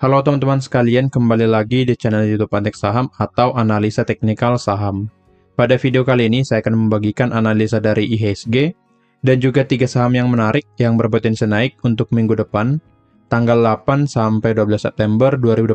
Halo teman-teman sekalian, kembali lagi di channel YouTube Antek Saham atau Analisa Teknikal Saham. Pada video kali ini saya akan membagikan analisa dari IHSG dan juga 3 saham yang menarik yang berpotensi naik untuk minggu depan, tanggal 8 sampai 12 September 2025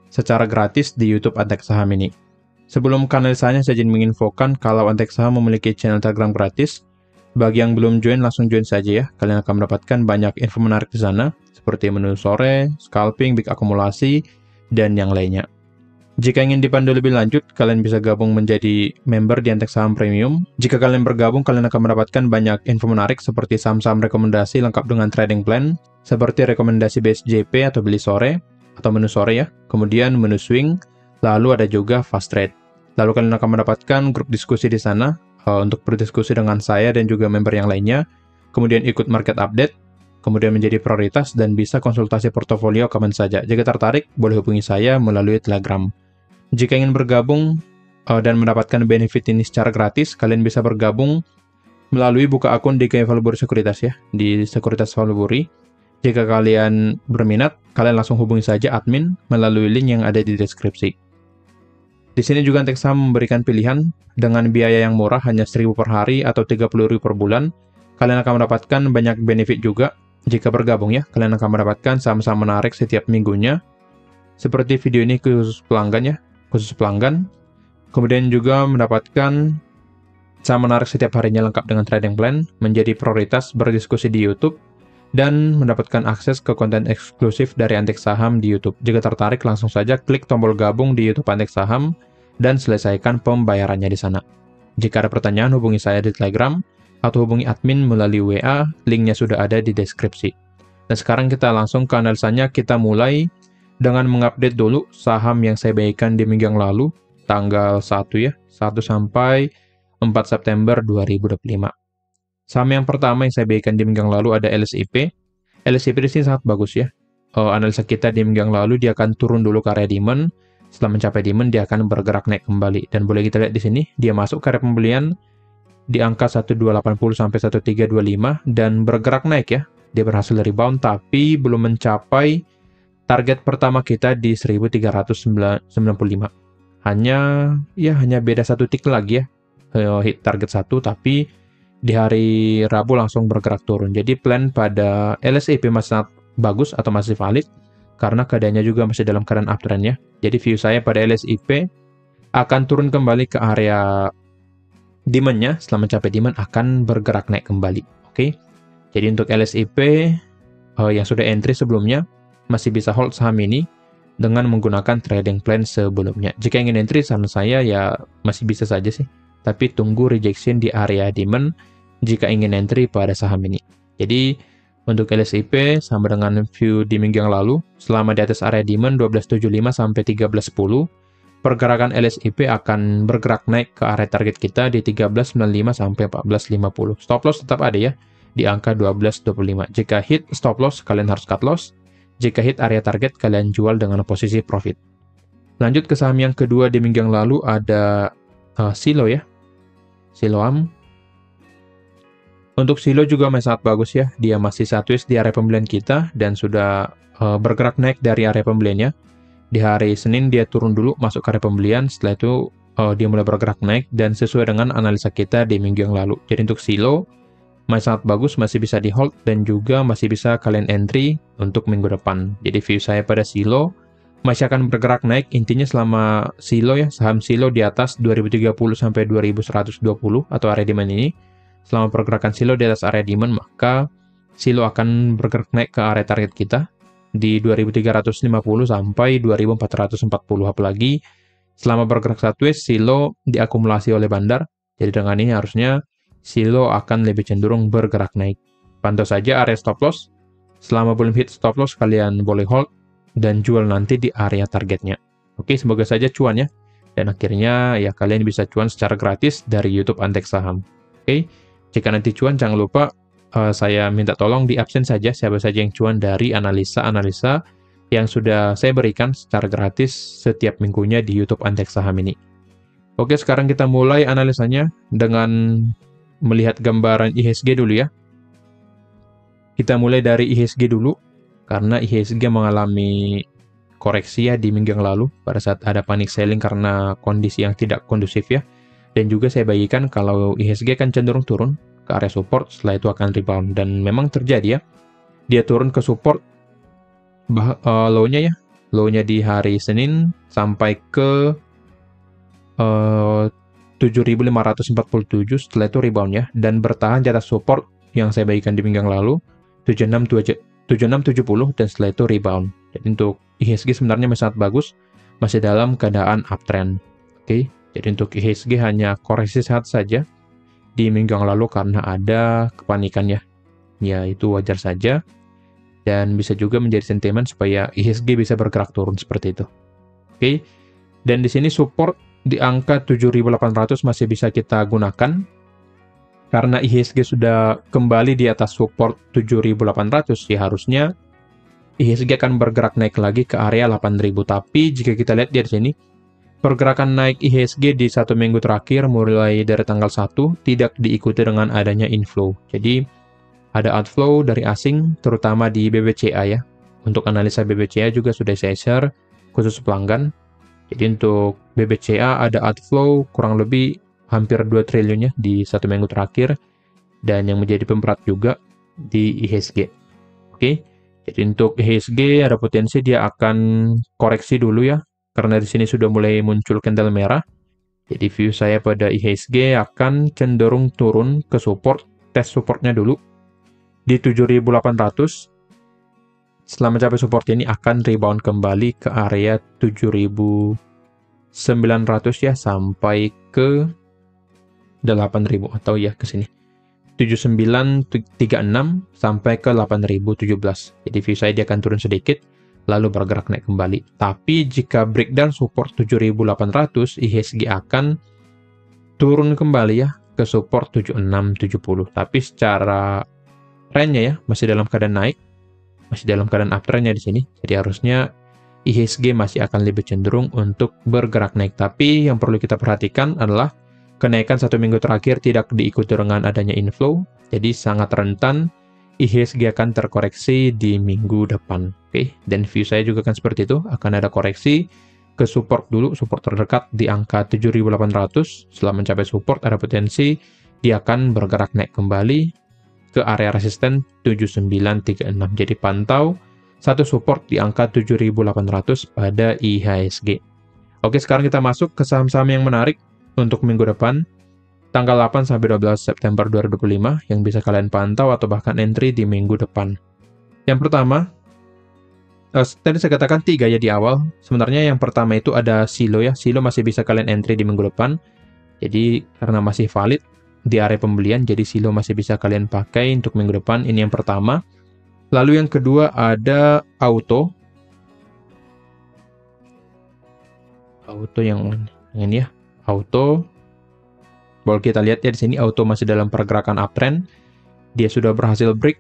secara gratis di YouTube Antek Saham ini. Sebelum ke analisanya, saya ingin menginfokan kalau Antek Saham memiliki channel Telegram gratis. Bagi yang belum join, langsung join saja ya. Kalian akan mendapatkan banyak info menarik di sana, seperti menu sore, scalping, big akumulasi, dan yang lainnya. Jika ingin dipandu lebih lanjut, kalian bisa gabung menjadi member di Antek Saham Premium. Jika kalian bergabung, kalian akan mendapatkan banyak info menarik seperti saham-saham rekomendasi lengkap dengan trading plan, seperti rekomendasi BSJP atau beli sore, atau menu sore ya, kemudian menu swing, lalu ada juga fast trade. Lalu kalian akan mendapatkan grup diskusi di sana, untuk berdiskusi dengan saya dan juga member yang lainnya, kemudian ikut market update, kemudian menjadi prioritas dan bisa konsultasi portofolio kapan saja. Jika tertarik, boleh hubungi saya melalui Telegram. Jika ingin bergabung dan mendapatkan benefit ini secara gratis, kalian bisa bergabung melalui buka akun di Valbury Sekuritas ya, di Sekuritas Valbury. Jika kalian berminat, kalian langsung hubungi saja admin melalui link yang ada di deskripsi. Di sini juga Antek Saham memberikan pilihan dengan biaya yang murah hanya 1.000 per hari atau 30.000 per bulan. Kalian akan mendapatkan banyak benefit juga jika bergabung ya. Kalian akan mendapatkan saham-saham menarik setiap minggunya. Seperti video ini khusus pelanggan ya, khusus pelanggan. Kemudian juga mendapatkan saham menarik setiap harinya lengkap dengan trading plan, menjadi prioritas berdiskusi di YouTube, dan mendapatkan akses ke konten eksklusif dari Antek Saham di YouTube. Jika tertarik, langsung saja klik tombol gabung di YouTube Antek Saham dan selesaikan pembayarannya di sana. Jika ada pertanyaan, hubungi saya di Telegram atau hubungi admin melalui WA, linknya sudah ada di deskripsi. Dan sekarang kita langsung ke analisanya. Kita mulai dengan mengupdate dulu saham yang saya bagikan di minggu yang lalu, tanggal 1 ya, 1 sampai 4 September 2025. Saham yang pertama yang saya bagikan di minggu yang lalu ada LSIP. LSIP di sini sangat bagus ya. Analisa kita di minggu yang lalu dia akan turun dulu ke area demand. Setelah mencapai demand dia akan bergerak naik kembali. Dan boleh kita lihat di sini dia masuk ke area pembelian di angka 1280 sampai 1325 dan bergerak naik ya. Dia berhasil rebound tapi belum mencapai target pertama kita di 1395. Hanya beda satu titik lagi ya. Hit target 1 tapi di hari Rabu langsung bergerak turun. Jadi plan pada LSIP masih sangat bagus atau masih valid karena keadaannya juga masih dalam keadaan uptrend ya. Jadi view saya pada LSIP akan turun kembali ke area demand-nya. Setelah mencapai demand akan bergerak naik kembali. Oke. Jadi untuk LSIP yang sudah entry sebelumnya masih bisa hold saham ini dengan menggunakan trading plan sebelumnya. Jika ingin entry, saran saya ya masih bisa saja sih. Tapi tunggu rejection di area demand jika ingin entry pada saham ini. Jadi untuk LSIP sama dengan view di minggu yang lalu, selama di atas area demand 1275 sampai 1310, pergerakan LSIP akan bergerak naik ke area target kita di 1395 sampai 1450. Stop loss tetap ada ya di angka 1225. Jika hit stop loss kalian harus cut loss. Jika hit area target kalian jual dengan posisi profit. Lanjut ke saham yang kedua di minggu yang lalu ada Silo ya. Siloam. Untuk Silo juga masih sangat bagus ya. Dia masih sideways di area pembelian kita dan sudah bergerak naik dari area pembeliannya. Di hari Senin dia turun dulu masuk ke area pembelian. Setelah itu dia mulai bergerak naik dan sesuai dengan analisa kita di minggu yang lalu. Jadi untuk Silo masih sangat bagus, masih bisa di hold dan juga masih bisa kalian entry untuk minggu depan. Jadi view saya pada Silo masih akan bergerak naik. Intinya selama Silo ya, saham Silo di atas 2030 sampai 2120 atau area demand ini, selama pergerakan Silo di atas area demand, maka Silo akan bergerak naik ke area target kita di 2350 sampai 2440. Apalagi selama bergerak sideways, Silo diakumulasi oleh bandar. Jadi dengan ini harusnya Silo akan lebih cenderung bergerak naik. Pantau saja area stop loss. Selama belum hit stop loss, kalian boleh hold dan jual nanti di area targetnya. Oke, semoga saja cuan ya. Dan akhirnya ya kalian bisa cuan secara gratis dari YouTube Antek Saham. Oke, jika nanti cuan jangan lupa saya minta tolong di absen saja siapa saja yang cuan dari analisa-analisa yang sudah saya berikan secara gratis setiap minggunya di YouTube Antek Saham ini. Oke, sekarang kita mulai analisanya dengan melihat gambaran IHSG dulu ya. Kita mulai dari IHSG dulu. Karena IHSG mengalami koreksi ya di minggu yang lalu pada saat ada panic selling karena kondisi yang tidak kondusif ya. Dan juga saya bagikan kalau IHSG kan cenderung turun ke area support, setelah itu akan rebound. Dan memang terjadi ya, dia turun ke support low-nya ya, low-nya di hari Senin sampai ke 7.547, setelah itu rebound ya, dan bertahan di atas support yang saya bagikan di minggu yang lalu 7670, dan setelah itu rebound. Jadi untuk IHSG sebenarnya masih sangat bagus, masih dalam keadaan uptrend. Oke, jadi untuk IHSG hanya koreksi sehat saja di minggu yang lalu karena ada kepanikan ya. Ya itu wajar saja, dan bisa juga menjadi sentimen supaya IHSG bisa bergerak turun seperti itu. Oke, dan di sini support di angka 7.800 masih bisa kita gunakan karena IHSG sudah kembali di atas support 7.800 ya, harusnya IHSG akan bergerak naik lagi ke area 8.000. Tapi jika kita lihat di sini, pergerakan naik IHSG di satu minggu terakhir mulai dari tanggal 1 tidak diikuti dengan adanya inflow. Jadi ada outflow dari asing terutama di BBCA ya. Untuk analisa BBCA juga sudah saya share khusus pelanggan. Jadi untuk BBCA ada outflow kurang lebih hampir 2 triliun ya di satu minggu terakhir, dan yang menjadi pemberat juga di IHSG. Oke, jadi untuk IHSG ada potensi dia akan koreksi dulu ya, karena di sini sudah mulai muncul candle merah. Jadi view saya pada IHSG akan cenderung turun ke support, tes supportnya dulu di 7.800. Setelah mencapai support ini akan rebound kembali ke area 7.900 ya, sampai ke 8.000 atau ya ke sini 7.936 sampai ke 8.017. Jadi view saya dia akan turun sedikit lalu bergerak naik kembali. Tapi jika breakdown support 7.800, IHSG akan turun kembali ya ke support 7670. Tapi secara trennya ya masih dalam keadaan naik, masih dalam keadaan uptrendnya di sini. Jadi harusnya IHSG masih akan lebih cenderung untuk bergerak naik. Tapi yang perlu kita perhatikan adalah kenaikan satu minggu terakhir tidak diikuti dengan adanya inflow. Jadi sangat rentan IHSG akan terkoreksi di minggu depan. Oke, dan view saya juga akan seperti itu. Akan ada koreksi ke support dulu, support terdekat di angka 7.800. Setelah mencapai support ada potensi dia akan bergerak naik kembali ke area resisten 7936. Jadi pantau satu support di angka 7.800 pada IHSG. Oke, sekarang kita masuk ke saham-saham yang menarik untuk minggu depan, tanggal 8 sampai 12 September 2025 yang bisa kalian pantau atau bahkan entry di minggu depan. Yang pertama, tadi saya katakan 3 ya di awal. Sebenarnya yang pertama itu ada Silo ya. Silo masih bisa kalian entry di minggu depan. Jadi karena masih valid di area pembelian, jadi Silo masih bisa kalian pakai untuk minggu depan. Ini yang pertama. Lalu yang kedua ada Auto. Auto yang ini ya. Auto. Boleh kita lihat ya di sini Auto masih dalam pergerakan uptrend. Dia sudah berhasil break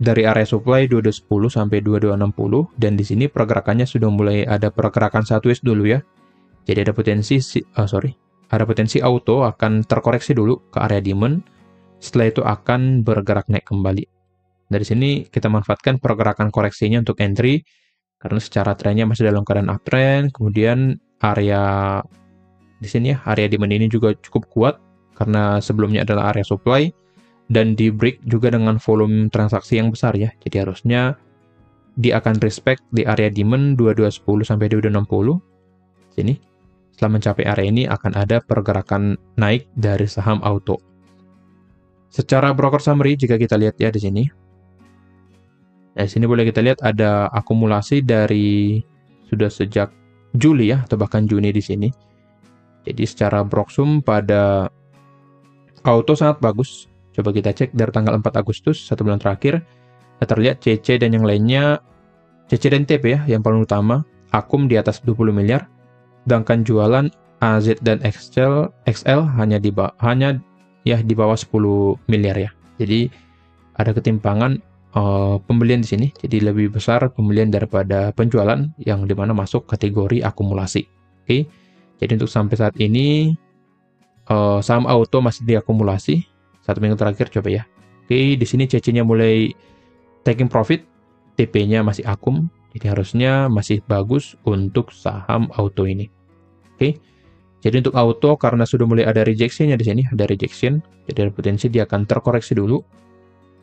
dari area supply 2210 sampai 2260, dan di sini pergerakannya sudah mulai ada pergerakan sideways dulu ya. Jadi ada potensi ada potensi Auto akan terkoreksi dulu ke area demand. Setelah itu akan bergerak naik kembali. Dari sini kita manfaatkan pergerakan koreksinya untuk entry karena secara trennya masih dalam keadaan uptrend. Kemudian area di sini ya, area demand ini juga cukup kuat karena sebelumnya adalah area supply dan di break juga dengan volume transaksi yang besar ya. Jadi harusnya dia akan respect di area demand 2210 sampai 2260. Sini. Setelah mencapai area ini akan ada pergerakan naik dari saham Auto. Secara broker summary jika kita lihat ya di sini. Nah, di sini boleh kita lihat ada akumulasi dari sudah sejak Juli ya atau bahkan Juni di sini. Jadi secara broksum pada Auto sangat bagus. Coba kita cek dari tanggal 4 Agustus, 1 bulan terakhir. Kita terlihat CC dan yang lainnya, CC dan TP ya, yang paling utama, akum di atas 20 miliar. Sedangkan jualan AZ dan XL hanya di bawah 10 miliar ya. Jadi ada ketimpangan pembelian di sini. Jadi lebih besar pembelian daripada penjualan yang dimana masuk kategori akumulasi. Oke. Jadi untuk sampai saat ini saham Auto masih diakumulasi. 1 minggu terakhir coba ya. Oke, di sini CC-nya mulai taking profit, TP-nya masih akum. Jadi harusnya masih bagus untuk saham auto ini. Oke. Jadi untuk auto karena sudah mulai ada rejection-nya di sini, ada rejection. Jadi ada potensi dia akan terkoreksi dulu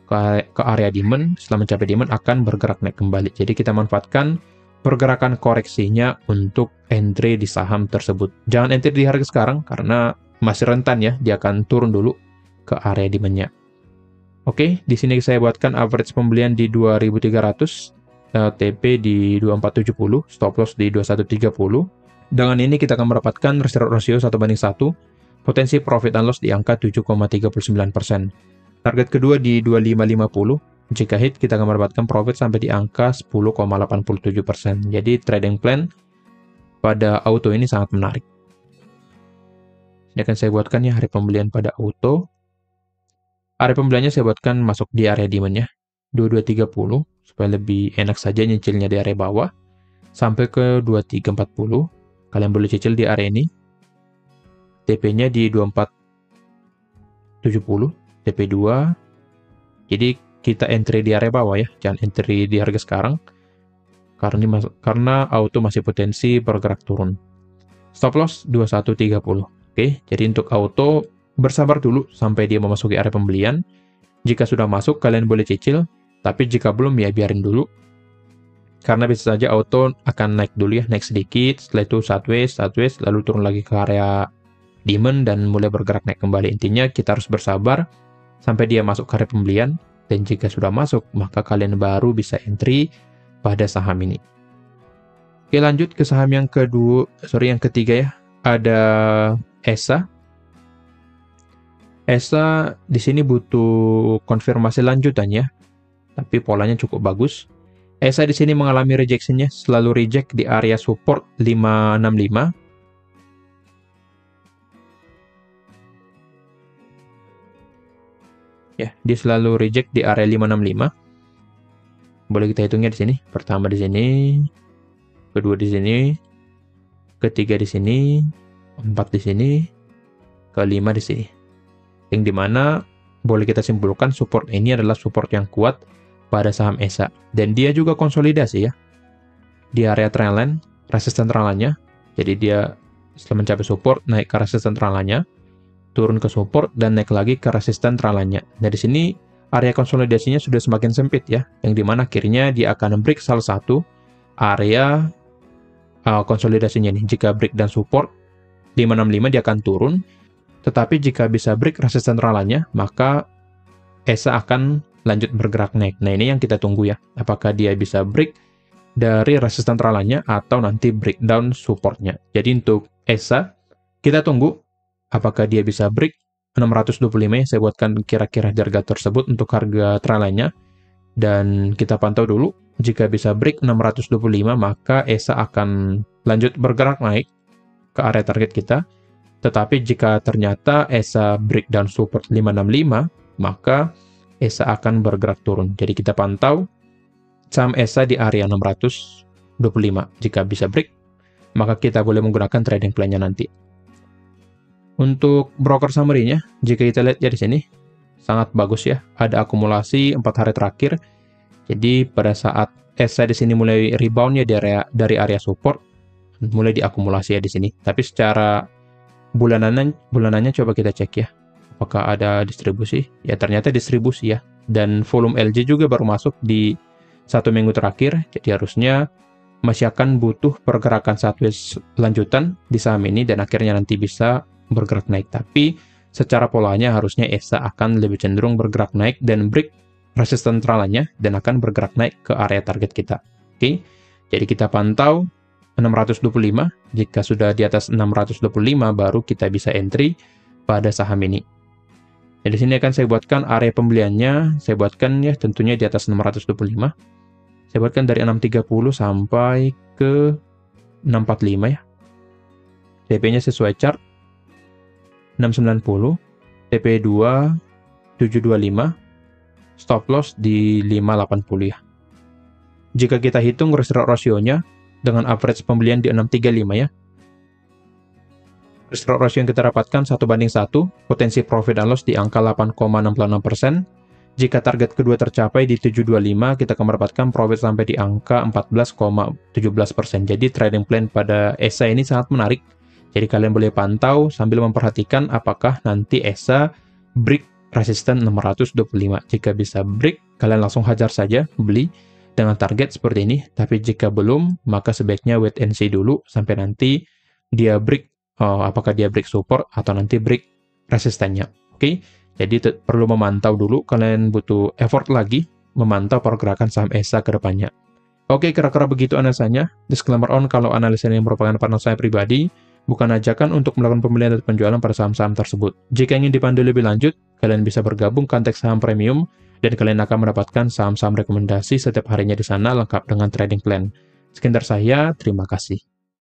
ke area demand. Setelah mencapai demand akan bergerak naik kembali. Jadi kita manfaatkan pergerakan koreksinya untuk entry di saham tersebut. Jangan entry di harga sekarang karena masih rentan ya, dia akan turun dulu ke area demand-nya. Oke, di sini saya buatkan average pembelian di 2300, TP di 2470, stop loss di 2130. Dengan ini kita akan mendapatkan reserve ratio 1:1, potensi profit and loss di angka 7,39%. Target kedua di 2550. Jika hit, kita akan mendapatkan profit sampai di angka 10,87%. Jadi trading plan pada auto ini sangat menarik. Ini akan saya buatkan ya hari pembelian pada auto. Area pembeliannya saya buatkan masuk di area demand-nya 2230 supaya lebih enak saja nyicilnya di area bawah sampai ke 2340. Kalian boleh cicil di area ini. TP-nya di 2470, TP2. Jadi kita entry di area bawah ya, jangan entry di harga sekarang. Karena auto masih potensi bergerak turun. Stop loss 2130. Oke, jadi untuk auto bersabar dulu sampai dia memasuki area pembelian. Jika sudah masuk, kalian boleh cicil. Tapi jika belum, ya biarin dulu. Karena bisa saja auto akan naik dulu ya, naik sedikit. Setelah itu sideways, lalu turun lagi ke area demand dan mulai bergerak naik kembali. Intinya kita harus bersabar sampai dia masuk ke area pembelian. Dan jika sudah masuk, maka kalian baru bisa entry pada saham ini. Oke, lanjut ke saham yang ketiga ya. Ada ESA. ESA di sini butuh konfirmasi lanjutannya, tapi polanya cukup bagus. ESA di sini mengalami rejection-nya, selalu reject di area support 565. Ya, dia selalu reject di area 565. Boleh kita hitungnya di sini. Pertama di sini, kedua di sini, ketiga di sini, 4 di sini, kelima di sini. Yang dimana boleh kita simpulkan support ini adalah support yang kuat pada saham ESA. Dan dia juga konsolidasi ya. Di area trendline, resisten trendline-nya. Jadi dia setelah mencapai support, naik ke resisten trendline-nya, turun ke support, dan naik lagi ke resisten trendline-nya. Nah di sini area konsolidasinya sudah semakin sempit ya. Yang dimana akhirnya dia akan break salah satu area konsolidasinya nih. Jika break dan support 565 dia akan turun. Tetapi jika bisa break resisten trendline-nya, maka ESA akan lanjut bergerak naik. Nah, ini yang kita tunggu ya. Apakah dia bisa break dari resisten trendline-nya atau nanti breakdown support-nya. Jadi untuk ESA, kita tunggu apakah dia bisa break 625 ya. Saya buatkan kira-kira harga tersebut untuk harga trendline-nya. Dan kita pantau dulu. Jika bisa break 625, maka ESA akan lanjut bergerak naik ke area target kita. Tetapi jika ternyata ESA breakdown support 565, maka ESA akan bergerak turun. Jadi kita pantau saham ESA di area 625. Jika bisa break, maka kita boleh menggunakan trading plan-nya nanti. Untuk broker summary-nya, jika kita lihat ya di sini, sangat bagus ya. Ada akumulasi 4 hari terakhir. Jadi pada saat ESA di sini mulai rebound ya dari area support, mulai diakumulasi ya di sini. Tapi secara bulanannya coba kita cek ya. Apakah ada distribusi? Ya ternyata distribusi ya. Dan volume LJ juga baru masuk di 1 minggu terakhir. Jadi harusnya masih akan butuh pergerakan sideways lanjutan di saham ini dan akhirnya nanti bisa bergerak naik. Tapi secara polanya harusnya ESA akan lebih cenderung bergerak naik dan break resisten trendline-nya dan akan bergerak naik ke area target kita. Oke. Jadi kita pantau 625, jika sudah di atas 625 baru kita bisa entry pada saham ini. Jadi di sini akan saya buatkan area pembeliannya, saya buatkan ya tentunya di atas 625. Saya buatkan dari 630 sampai ke 645 ya. TP-nya sesuai chart 690, TP2 725, stop loss di 580 ya. Jika kita hitung reserve ratio-nya dengan average pembelian di 635 ya. Reserve ratio yang kita dapatkan 1:1, potensi profit and loss di angka 8,66%. Jika target kedua tercapai di 725, kita akan mendapatkan profit sampai di angka 14,17%. Jadi trading plan pada ESA ini sangat menarik. Jadi kalian boleh pantau sambil memperhatikan apakah nanti ESA break resisten 625. Jika bisa break, kalian langsung hajar saja beli dengan target seperti ini. Tapi jika belum, maka sebaiknya wait and see dulu sampai nanti dia break, apakah dia break support atau nanti break resistennya. Oke, jadi perlu memantau dulu, kalian butuh effort lagi memantau pergerakan saham ESA ke depannya. Oke, kira-kira begitu analisanya. Disclaimer on, kalau analisa ini merupakan pandangan saya pribadi, bukan ajakan untuk melakukan pembelian atau penjualan pada saham-saham tersebut. Jika ingin dipandu lebih lanjut, kalian bisa bergabung ke Antek Saham Premium, dan kalian akan mendapatkan saham-saham rekomendasi setiap harinya di sana lengkap dengan trading plan. Sekian dari saya, terima kasih.